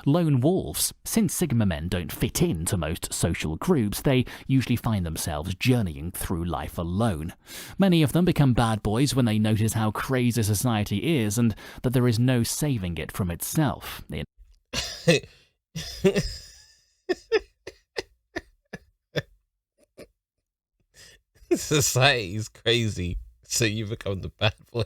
lone wolves. Since Sigma men don't fit into most social groups, they usually find themselves journeying through life alone. Many of them become bad boys when they notice how crazy society is and that there is no saving it from itself. Society is crazy, so you become the bad boy.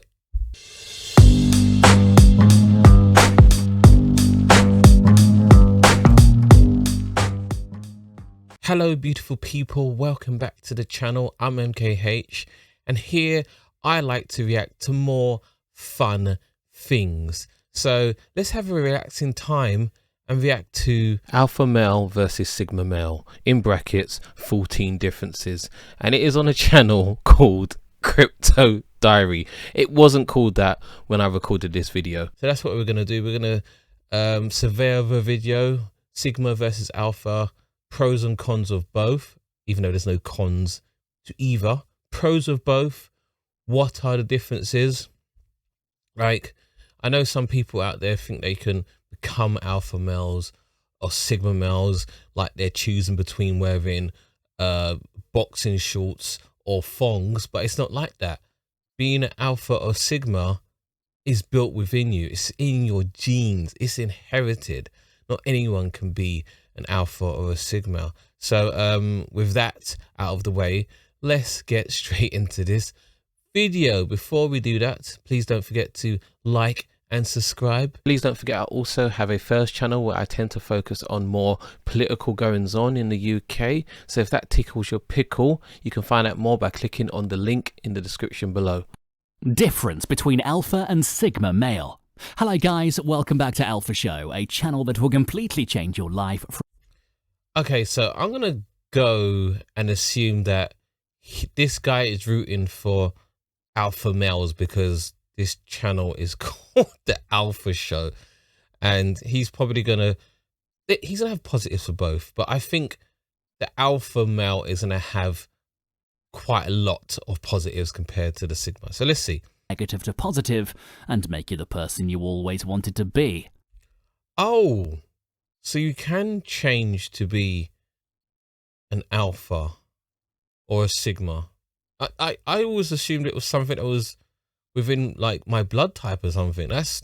Hello beautiful people, welcome back to the channel. I'm MKH, and here I like to react to more fun things. So let's have a relaxing time and react to Alpha Male versus Sigma Male, in brackets 14 differences, and it is on a channel called Crypto Diary. It wasn't called that when I recorded this video. So that's what we're gonna do. We're gonna survey the video, Sigma versus Alpha, pros and cons of both, even though there's no cons to either. Pros of both, what are the differences? Like, I know some people out there think they can become alpha males or sigma males, like they're choosing between wearing boxing shorts or thongs, but it's not like that. Being an alpha or sigma is built within you. It's in your genes. It's inherited. Not anyone can be an alpha or a sigma. So with that out of the way, let's get straight into this video. Before we do that, please don't forget to like and subscribe. Please don't forget I also have a first channel where I tend to focus on more political goings on in the UK. So if that tickles your pickle, you can find out more by clicking on the link in the description below. Difference between alpha and sigma male. Hello guys, welcome back to Alpha Show, a channel that will completely change your life. Okay, so I'm gonna go and assume that this guy is rooting for alpha males because this channel is called the Alpha Show, and he's probably gonna have positives for both, but I think the alpha male is gonna have quite a lot of positives compared to the sigma. So let's see. Negative to positive and make you the person you always wanted to be. Oh, so you can change to be an alpha or a sigma. I always assumed it was something that was within like my blood type or something. That's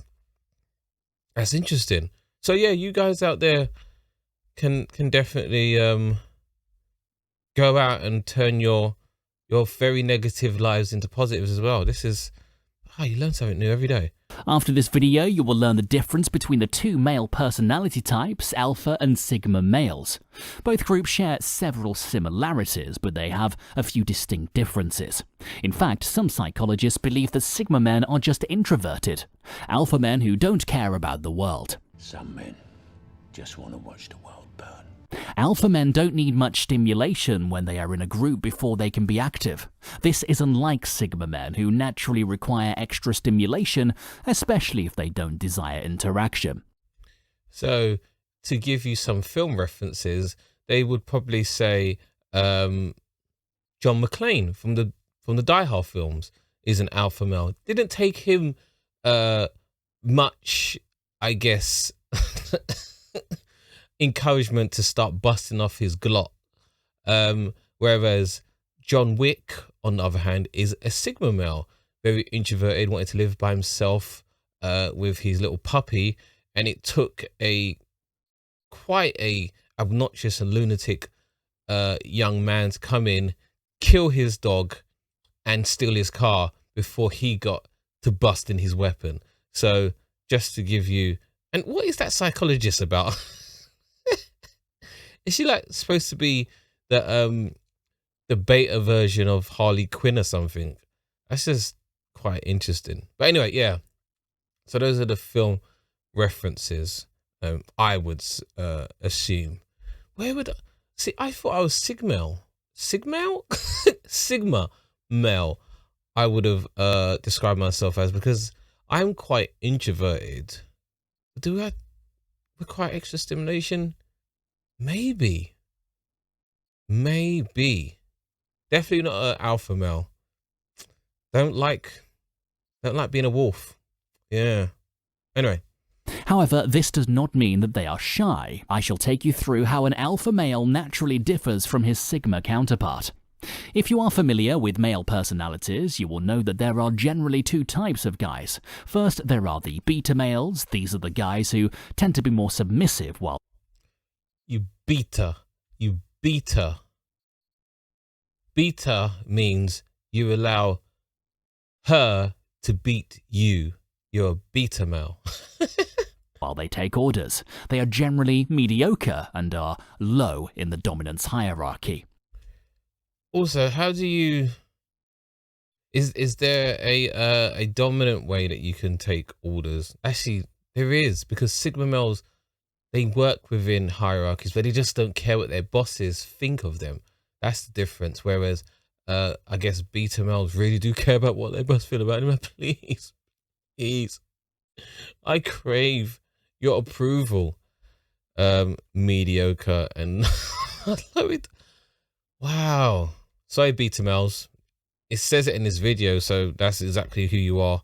interesting. So yeah, you guys out there can definitely go out and turn your very negative lives into positives as well. This is you learn something new every day. After this video, you will learn the difference between the two male personality types, alpha and sigma males. Both groups share several similarities, but they have a few distinct differences. In fact, some psychologists believe that sigma men are just introverted, alpha men who don't care about the world. Some men just want to watch the world burn. Alpha men don't need much stimulation when they are in a group before they can be active. This is unlike sigma men, who naturally require extra stimulation, especially if they don't desire interaction. So, to give you some film references, they would probably say John McClane from the Die Hard films is an alpha male. Didn't take him much, I guess, encouragement to start busting off his glot, whereas John Wick, on the other hand, is a sigma male, very introverted, wanted to live by himself with his little puppy, and it took quite a obnoxious and lunatic young man to come in, kill his dog, and steal his car before he got to busting his weapon. So just to give you, and what is that psychologist about? Is she like supposed to be the beta version of Harley Quinn or something? That's just quite interesting. But anyway, yeah. So those are the film references. I would assume. Where would see? I thought I was sigma male. I would have described myself as, because I'm quite introverted. Do I require extra stimulation? Maybe. Definitely not an alpha male. Don't like being a wolf. Yeah. Anyway. However, this does not mean that they are shy. I shall take you through how an alpha male naturally differs from his sigma counterpart. If you are familiar with male personalities, you will know that there are generally two types of guys. First, there are the beta males. These are the guys who tend to be more submissive, while You beta. Beta means you allow her to beat you. You're a beta male. while they take orders. They are generally mediocre and are low in the dominance hierarchy. Also, how do you... Is there a dominant way that you can take orders? Actually, there is, because sigma males, they work within hierarchies, but they just don't care what their bosses think of them. That's the difference. Whereas, I guess beta males really do care about what their boss feel about them. Please, I crave your approval. Mediocre and I love it. Wow. Sorry, beta males. It says it in this video, so that's exactly who you are.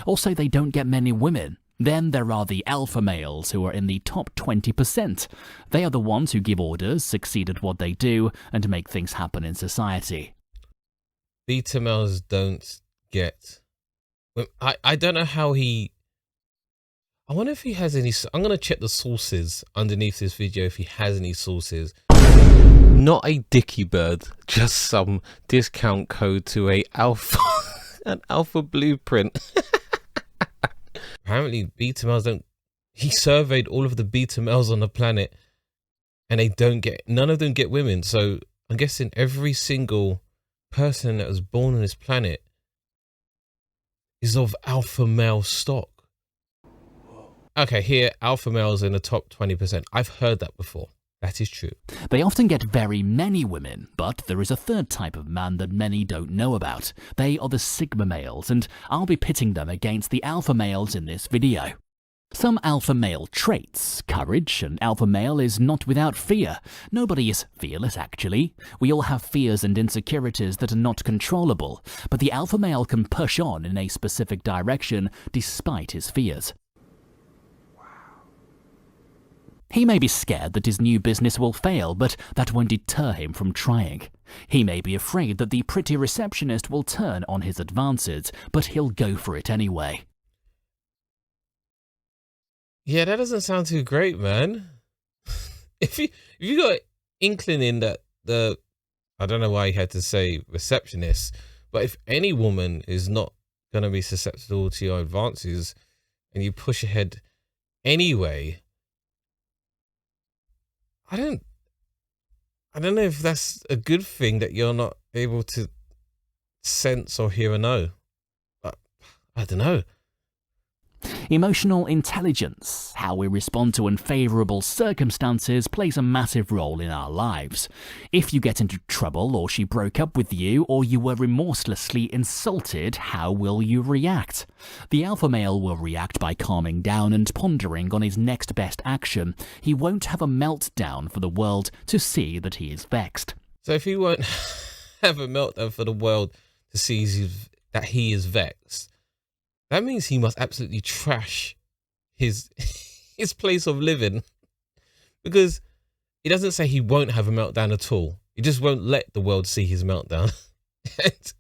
Also, they don't get many women. Then there are the alpha males, who are in the top 20%. They are the ones who give orders, succeed at what they do, and make things happen in society. Beta males don't get... I don't know how he... I wonder if he has any... I'm going to check the sources underneath this video if he has any sources. Not a dicky bird, just some discount code to a alpha... an alpha blueprint. Apparently beta males don't... He surveyed all of the beta males on the planet and they don't get... None of them get women. So I'm guessing every single person that was born on this planet is of alpha male stock. Okay, here, alpha males in the top 20%. I've heard that before. That is true. They often get very many women, but there is a third type of man that many don't know about. They are the sigma males, and I'll be pitting them against the alpha males in this video. Some alpha male traits. Courage. An alpha male is not without fear. Nobody is fearless, actually. We all have fears and insecurities that are not controllable, but the alpha male can push on in a specific direction despite his fears. He may be scared that his new business will fail, but that won't deter him from trying. He may be afraid that the pretty receptionist will turn on his advances, but he'll go for it anyway. Yeah, that doesn't sound too great, man. If you got inkling that the... I don't know why he had to say receptionist, but if any woman is not going to be susceptible to your advances and you push ahead anyway... I don't know if that's a good thing that you're not able to sense or hear or know. But I don't know. Emotional intelligence, how we respond to unfavorable circumstances, plays a massive role in our lives. If you get into trouble, or she broke up with you, or you were remorselessly insulted, how will you react? The alpha male will react by calming down and pondering on his next best action. He won't have a meltdown for the world to see that he is vexed. So if he won't have a meltdown for the world to see that he is vexed, that means he must absolutely trash his place of living, because he doesn't say he won't have a meltdown at all. He just won't let the world see his meltdown. It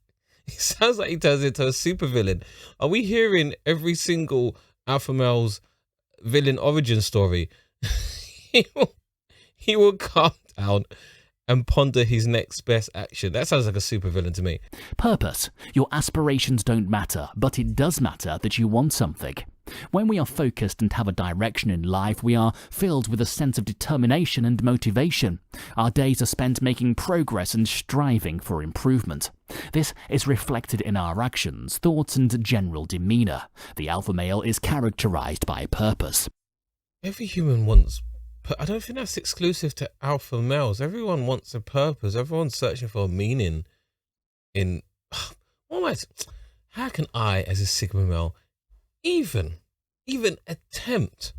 sounds like he turns into a supervillain. Are we hearing every single alpha male's villain origin story? He will calm down and ponder his next best action. That sounds like a supervillain to me. Purpose. Your aspirations don't matter, but it does matter that you want something. When we are focused and have a direction in life, we are filled with a sense of determination and motivation. Our days are spent making progress and striving for improvement. This is reflected in our actions, thoughts, and general demeanor. The alpha male is characterized by purpose. Every human wants... I don't think that's exclusive to alpha males. Everyone wants a purpose. Everyone's searching for a meaning in... How can I, as a sigma male, even attempt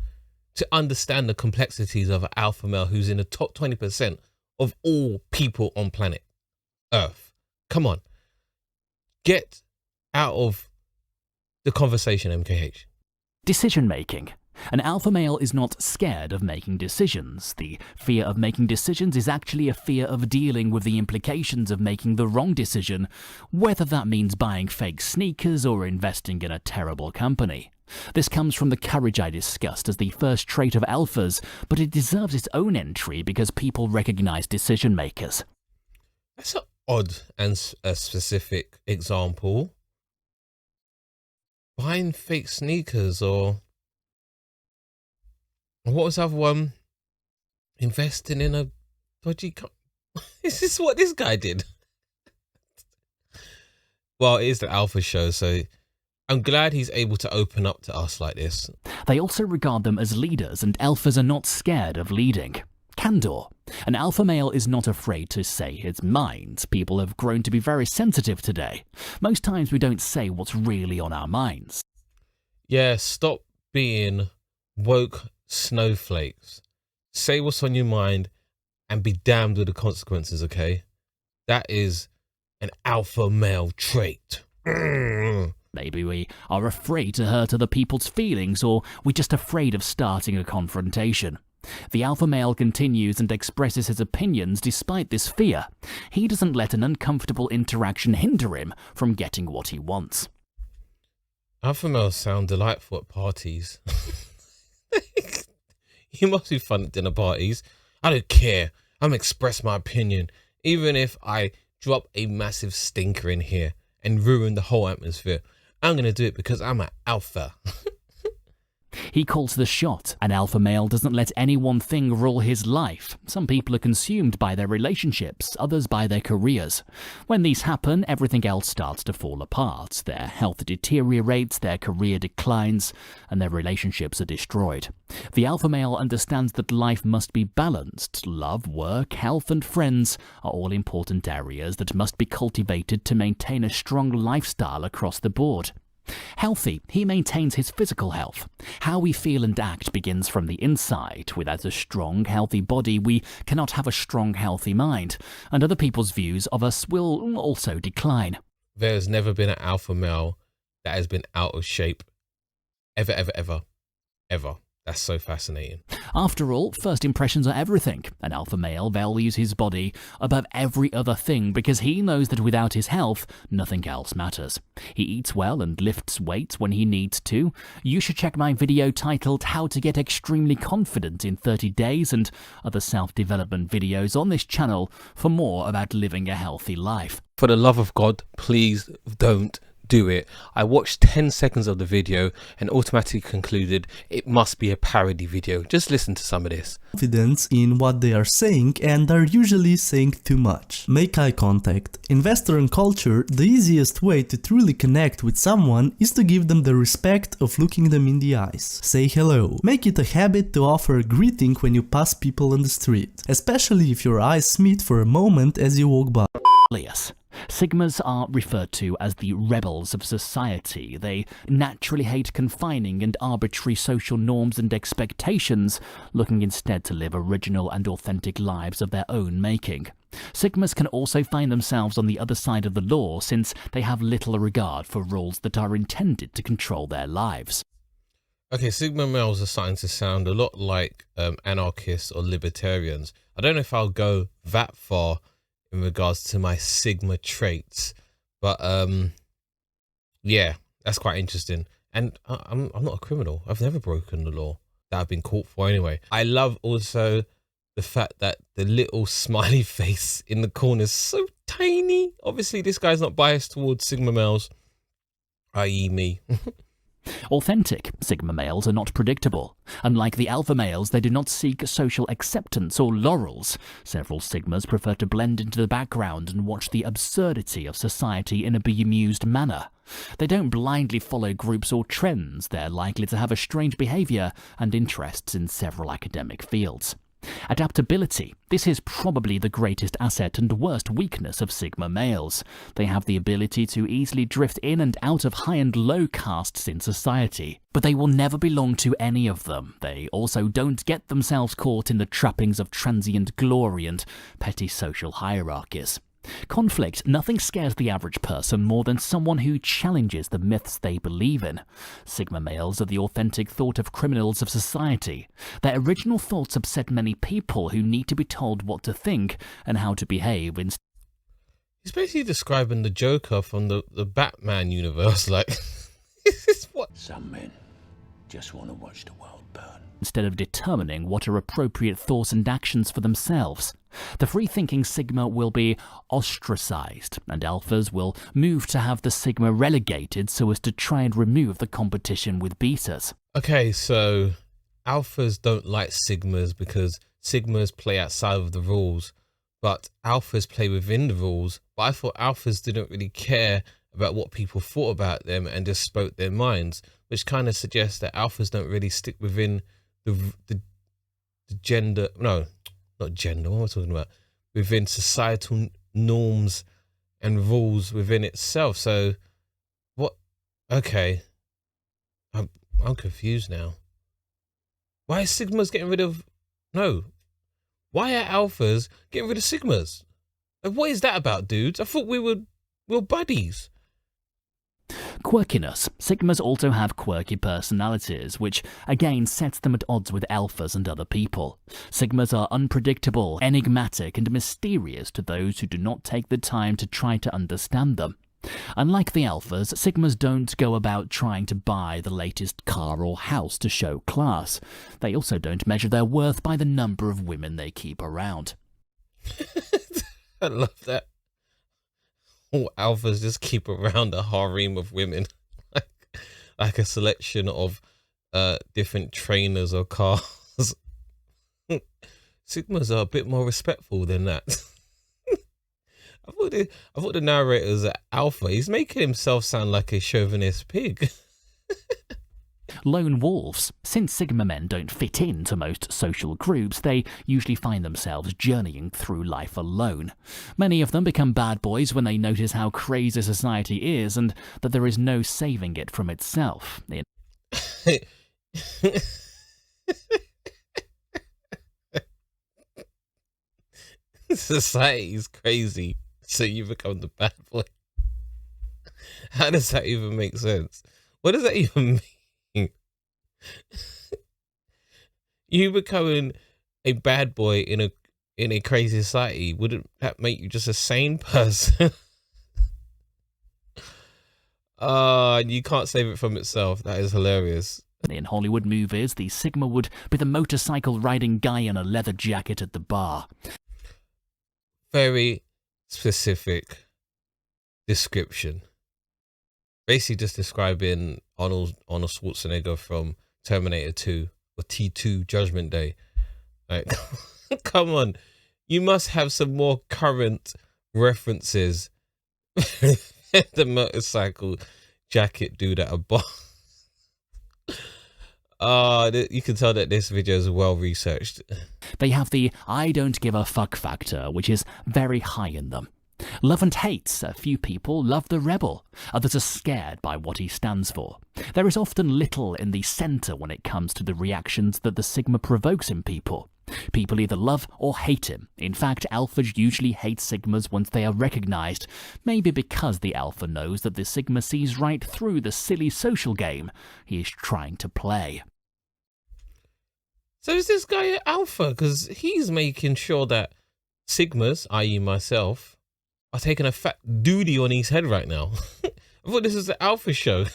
to understand the complexities of an alpha male who's in the top 20% of all people on planet Earth? Come on. Get out of the conversation, MKH. Decision making. An alpha male is not scared of making decisions. The fear of making decisions is actually a fear of dealing with the implications of making the wrong decision, whether that means buying fake sneakers or investing in a terrible company. This comes from the courage I discussed as the first trait of alphas, but it deserves its own entry because people recognize decision makers. That's an odd and a specific example. Buying fake sneakers, or what was the other one? Investing in a dodgy Is this what this guy did? Well, it is the alpha show, so I'm glad he's able to open up to us like this. They also regard them as leaders, and alphas are not scared of leading. Candor. An alpha male is not afraid to say his mind. People have grown to be very sensitive today. Most times we don't say what's really on our minds. Yeah, stop being woke snowflakes. Say what's on your mind and be damned with the consequences, okay? That is an alpha male trait. Maybe we are afraid to hurt other people's feelings, or we're just afraid of starting a confrontation. The alpha male continues and expresses his opinions despite this fear. He doesn't let an uncomfortable interaction hinder him from getting what he wants. Alpha males sound delightful at parties. You must be fun at dinner parties. I don't care. I'm gonna express my opinion, even if I drop a massive stinker in here and ruin the whole atmosphere. I'm gonna do it because I'm an alpha. He calls the shot. An alpha male doesn't let any one thing rule his life. Some people are consumed by their relationships, others by their careers. When these happen, everything else starts to fall apart. Their health deteriorates, their career declines, and their relationships are destroyed. The alpha male understands that life must be balanced. Love, work, health, and friends are all important areas that must be cultivated to maintain a strong lifestyle across the board. Healthy, he maintains his physical health. How we feel and act begins from the inside. Without a strong, healthy body, we cannot have a strong, healthy mind, and other people's views of us will also decline. There's never been an alpha male that has been out of shape. Ever, ever, ever, ever. That's so fascinating. After all, first impressions are everything. An alpha male values his body above every other thing because he knows that without his health, nothing else matters. He eats well and lifts weights when he needs to. You should check my video titled How to Get Extremely Confident in 30 Days and other self-development videos on this channel for more about living a healthy life. For the love of God, please don't do it. I watched 10 seconds of the video and automatically concluded it must be a parody video. Just listen to some of this. Confidence in what they are saying and are usually saying too much. Make eye contact. In Western culture, the easiest way to truly connect with someone is to give them the respect of looking them in the eyes. Say hello. Make it a habit to offer a greeting when you pass people on the street, especially if your eyes meet for a moment as you walk by. Sigmas are referred to as the rebels of society. They naturally hate confining and arbitrary social norms and expectations, looking instead to live original and authentic lives of their own making. Sigmas can also find themselves on the other side of the law since they have little regard for rules that are intended to control their lives. Okay, Sigma males are starting to sound a lot like anarchists or libertarians. I don't know if I'll go that far in regards to my Sigma traits, but yeah, that's quite interesting. And I'm not a criminal. I've never broken the law that I've been caught for anyway. I love also the fact that the little smiley face in the corner is so tiny. Obviously this guy's not biased towards Sigma males, i.e. me. Authentic Sigma males are not predictable. Unlike the alpha males, they do not seek social acceptance or laurels. Several Sigmas prefer to blend into the background and watch the absurdity of society in a bemused manner. They don't blindly follow groups or trends. They're likely to have a strange behavior and interests in several academic fields. Adaptability. This is probably the greatest asset and worst weakness of Sigma males. They have the ability to easily drift in and out of high and low castes in society, but they will never belong to any of them. They also don't get themselves caught in the trappings of transient glory and petty social hierarchies. Conflict, nothing scares the average person more than someone who challenges the myths they believe in. Sigma males are the authentic thought of criminals of society. Their original thoughts upset many people who need to be told what to think and how to behave. He's basically describing the Joker from the Batman universe, like, this is what... Some men just want to watch the world burn. Instead of determining what are appropriate thoughts and actions for themselves. The free-thinking Sigma will be ostracized, and alphas will move to have the Sigma relegated so as to try and remove the competition with betas. Okay, so alphas don't like Sigmas because Sigmas play outside of the rules, but alphas play within the rules. But I thought alphas didn't really care about what people thought about them and just spoke their minds, which kind of suggests that alphas don't really stick within the gender, no, not gender, what am I talking about? Within societal norms and rules within itself. So what? Okay, I'm confused now. Why is Sigmas getting rid of, no, why are alphas getting rid of Sigmas? Like, what is that about, dudes? I thought we were buddies. Quirkiness. Sigmas also have quirky personalities, which again sets them at odds with alphas and other people. Sigmas are unpredictable, enigmatic, and mysterious to those who do not take the time to try to understand them. Unlike the alphas, Sigmas don't go about trying to buy the latest car or house to show class. They also don't measure their worth by the number of women they keep around. I love that. All alphas just keep around a harem of women, like a selection of different trainers or cars. Sigmas are a bit more respectful than that. I thought the narrator's an alpha. He's making himself sound like a chauvinist pig. Lone wolves. Since Sigma men don't fit into most social groups, they usually find themselves journeying through life alone. Many of them become bad boys when they notice how crazy society is and that there is no saving it from itself. Society is crazy, so you become the bad boy. How does that even make sense? What does that even mean? You becoming a bad boy in a crazy society, wouldn't that make you just a sane person? And you can't save it from itself. That is hilarious. In Hollywood movies, the Sigma would be the motorcycle riding guy in a leather jacket at the bar. Very specific description. Basically just describing Arnold Schwarzenegger from Terminator 2 or T2 Judgment Day. Like, come on, you must have some more current references. The motorcycle jacket dude at a bar. You can tell that this video is well researched. They have the I don't give a fuck factor, which is very high in them. Love and hate. A few people love the rebel. Others are scared by what he stands for. There is often little in the centre when it comes to the reactions that the Sigma provokes in people. People either love or hate him. In fact, alphas usually hate Sigmas once they are recognised, maybe because the alpha knows that the Sigma sees right through the silly social game he is trying to play. So is this guy an alpha? Because he's making sure that Sigmas, i.e. myself, are taking a fat duty on his head right now. I thought this was the alpha show.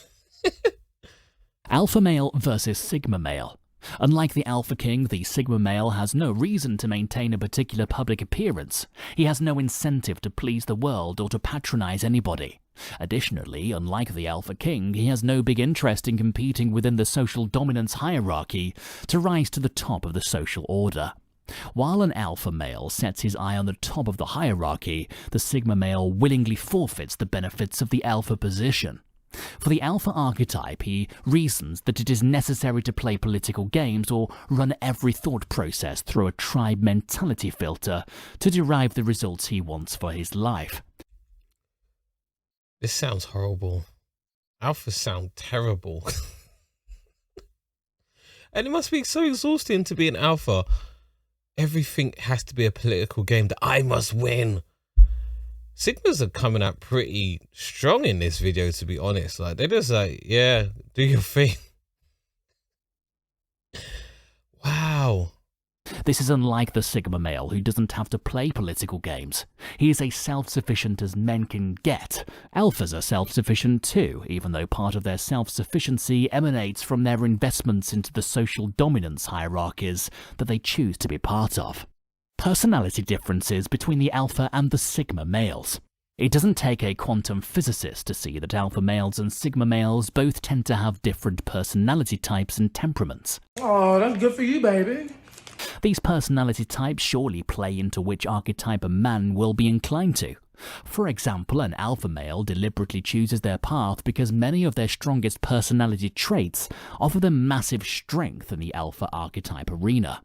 Alpha male versus Sigma male. Unlike the Alpha King, the Sigma male has no reason to maintain a particular public appearance. He has no incentive to please the world or to patronize anybody. Additionally, unlike the Alpha King, he has no big interest in competing within the social dominance hierarchy to rise to the top of the social order. While an alpha male sets his eye on the top of the hierarchy, the Sigma male willingly forfeits the benefits of the alpha position. For the alpha archetype, he reasons that it is necessary to play political games or run every thought process through a tribe mentality filter to derive the results he wants for his life. This sounds horrible. Alphas sound terrible. And it must be so exhausting to be an alpha. Everything has to be a political game that I must win. Sigmas are coming out pretty strong in this video, to be honest. Like, they're just like, yeah, do your thing. Wow. This is unlike the Sigma male, who doesn't have to play political games. He is as self-sufficient as men can get. Alphas are self-sufficient too, even though part of their self-sufficiency emanates from their investments into the social dominance hierarchies that they choose to be part of. Personality differences between the alpha and the sigma males. It doesn't take a quantum physicist to see that alpha males and sigma males both tend to have different personality types and temperaments. Oh, that's good for you, baby. These personality types surely play into which archetype a man will be inclined to. For example, an alpha male deliberately chooses their path because many of their strongest personality traits offer them massive strength in the alpha archetype arena.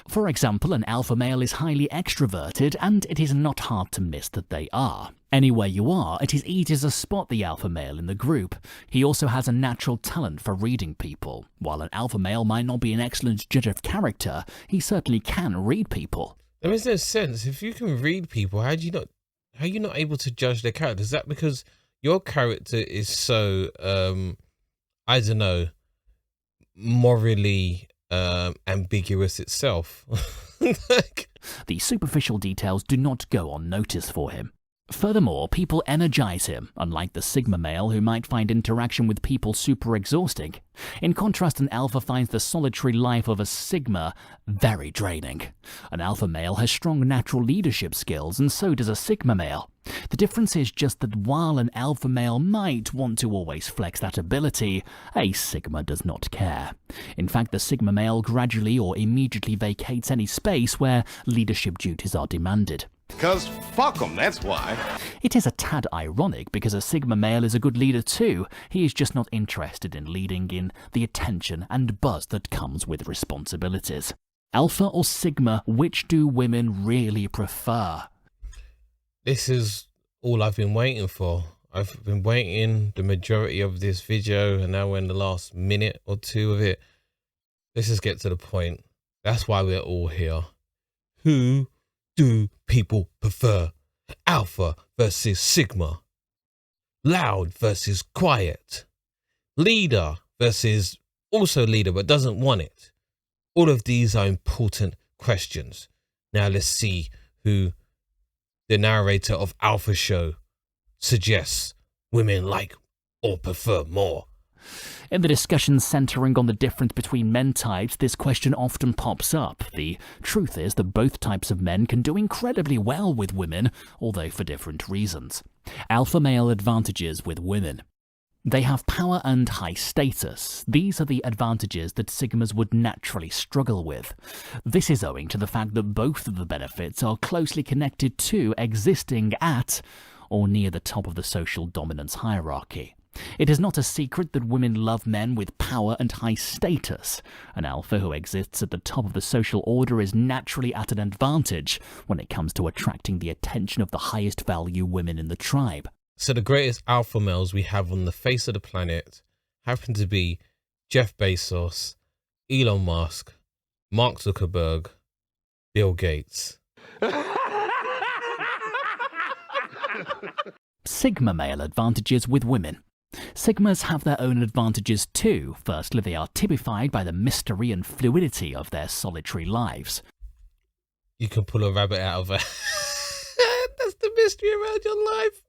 For example, an alpha male is highly extroverted, and it is not hard to miss that they are. Anywhere you are, it is easy to spot the alpha male in the group. He also has a natural talent for reading people. While an alpha male might not be an excellent judge of character, he certainly can read people. That makes no sense. If you can read people, how are you not able to judge their character? Is that because your character is so, I don't know, morally ambiguous itself? The superficial details do not go unnoticed for him. Furthermore, people energize him, unlike the sigma male who might find interaction with people super exhausting. In contrast, an alpha finds the solitary life of a sigma very draining. An alpha male has strong natural leadership skills, and so does a sigma male. The difference is just that while an alpha male might want to always flex that ability, a sigma does not care. In fact, the sigma male gradually or immediately vacates any space where leadership duties are demanded. Because fuck them, that's why. It is a tad ironic because a sigma male is a good leader too. He is just not interested in leading in the attention and buzz that comes with responsibilities. Alpha or sigma, which do women really prefer? This is all I've been waiting for. I've been waiting the majority of this video, and now we're in the last minute or two of it. Let's just get to the point. That's why we're all here. Who do people prefer? Alpha versus sigma. Loud versus quiet. Leader versus also leader but doesn't want it. All of these are important questions. Now let's see who the narrator of Alpha Show suggests women like or prefer more. In the discussions centering on the difference between men types, this question often pops up. The truth is that both types of men can do incredibly well with women, although for different reasons. Alpha male advantages with women. They have power and high status. These are the advantages that sigmas would naturally struggle with. This is owing to the fact that both of the benefits are closely connected to existing at or near the top of the social dominance hierarchy. It is not a secret that women love men with power and high status. An alpha who exists at the top of the social order is naturally at an advantage when it comes to attracting the attention of the highest value women in the tribe. So the greatest alpha males we have on the face of the planet happen to be Jeff Bezos, Elon Musk, Mark Zuckerberg, Bill Gates. Sigma male advantages with women. Sigmas have their own advantages too. Firstly, they are typified by the mystery and fluidity of their solitary lives. You can pull a rabbit out of a That's the mystery around your life.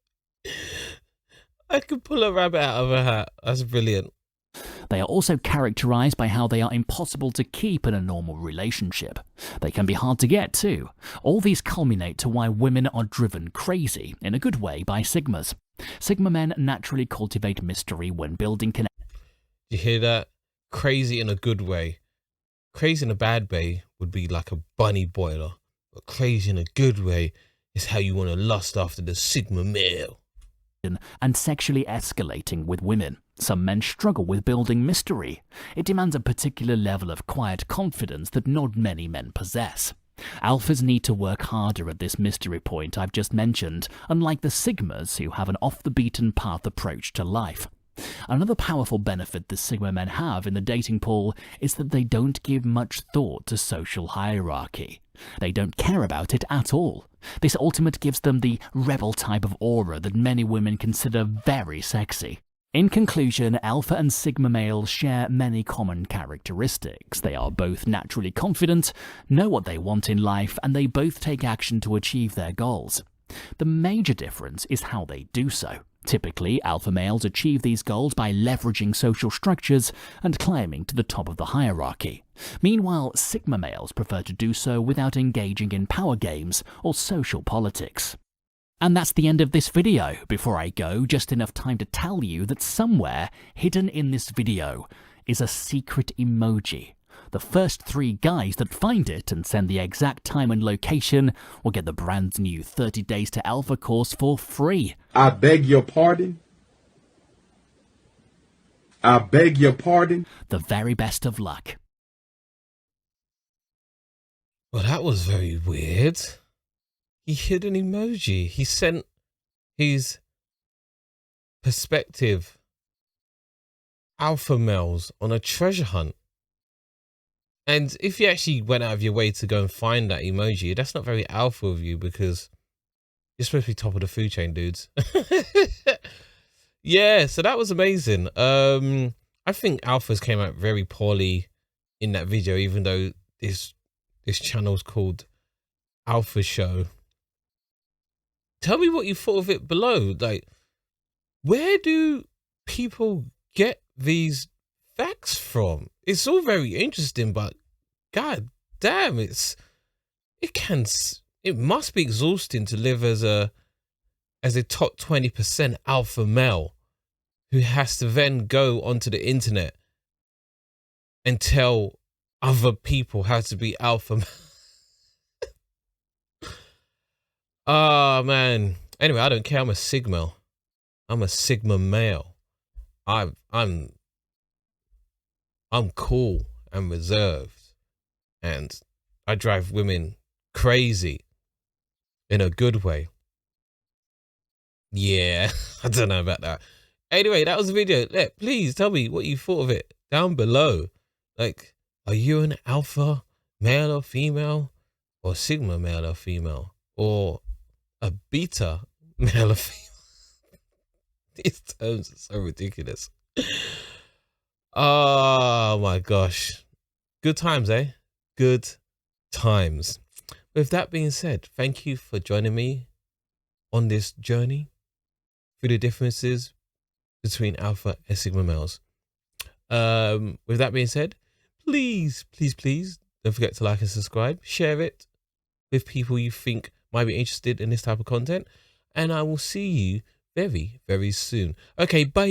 I could pull a rabbit out of a hat. That's brilliant. They are also characterized by how they are impossible to keep in a normal relationship. They can be hard to get too. All these culminate to why women are driven crazy, in a good way, by sigmas. Sigma men naturally cultivate mystery when building connection. You hear that? Crazy in a good way. Crazy in a bad way would be like a bunny boiler. But crazy in a good way is how you want to lust after the sigma male. And sexually escalating with women. Some men struggle with building mystery. It demands a particular level of quiet confidence that not many men possess. Alphas need to work harder at this mystery point I've just mentioned, unlike the sigmas who have an off-the-beaten-path approach to life. Another powerful benefit the Sigma men have in the dating pool is that they don't give much thought to social hierarchy. They don't care about it at all. This ultimate gives them the rebel type of aura that many women consider very sexy. In conclusion, Alpha and Sigma males share many common characteristics. They are both naturally confident, know what they want in life, and they both take action to achieve their goals. The major difference is how they do so. Typically, alpha males achieve these goals by leveraging social structures and climbing to the top of the hierarchy. Meanwhile, Sigma males prefer to do so without engaging in power games or social politics. And that's the end of this video. Before I go, just enough time to tell you that somewhere hidden in this video is a secret emoji. The first 3 guys that find it and send the exact time and location will get the brand new 30 Days to Alpha course for free. I beg your pardon. I beg your pardon. The very best of luck. Well, that was very weird. He hid an emoji. He sent his prospective alpha males on a treasure hunt. And if you actually went out of your way to go and find that emoji, that's not very alpha of you, because you're supposed to be top of the food chain, dudes. Yeah, so that was amazing. I think alphas came out very poorly in that video, even though this channel's called Alpha Show. Tell me what you thought of it below. Like, where do people get these facts from? It's all very interesting, but god damn, it must be exhausting to live as a top 20% alpha male who has to then go onto the internet and tell other people how to be alpha. Oh man. Anyway, I don't care. I'm a Sigma. I'm a Sigma male. I'm cool and reserved, and I drive women crazy in a good way. Yeah, I don't know about that. Anyway, that was the video. Please tell me what you thought of it down below. Like, are you an alpha male or female, or Sigma male or female, or a beta male or female? These terms are so ridiculous. Oh my gosh. Good times, eh? Good times. With that being said, thank you for joining me on this journey through the differences between alpha and Sigma males. With that being said, please don't forget to like and subscribe. Share it with people you think might be interested in this type of content. And I will see you very, very soon. Okay, bye.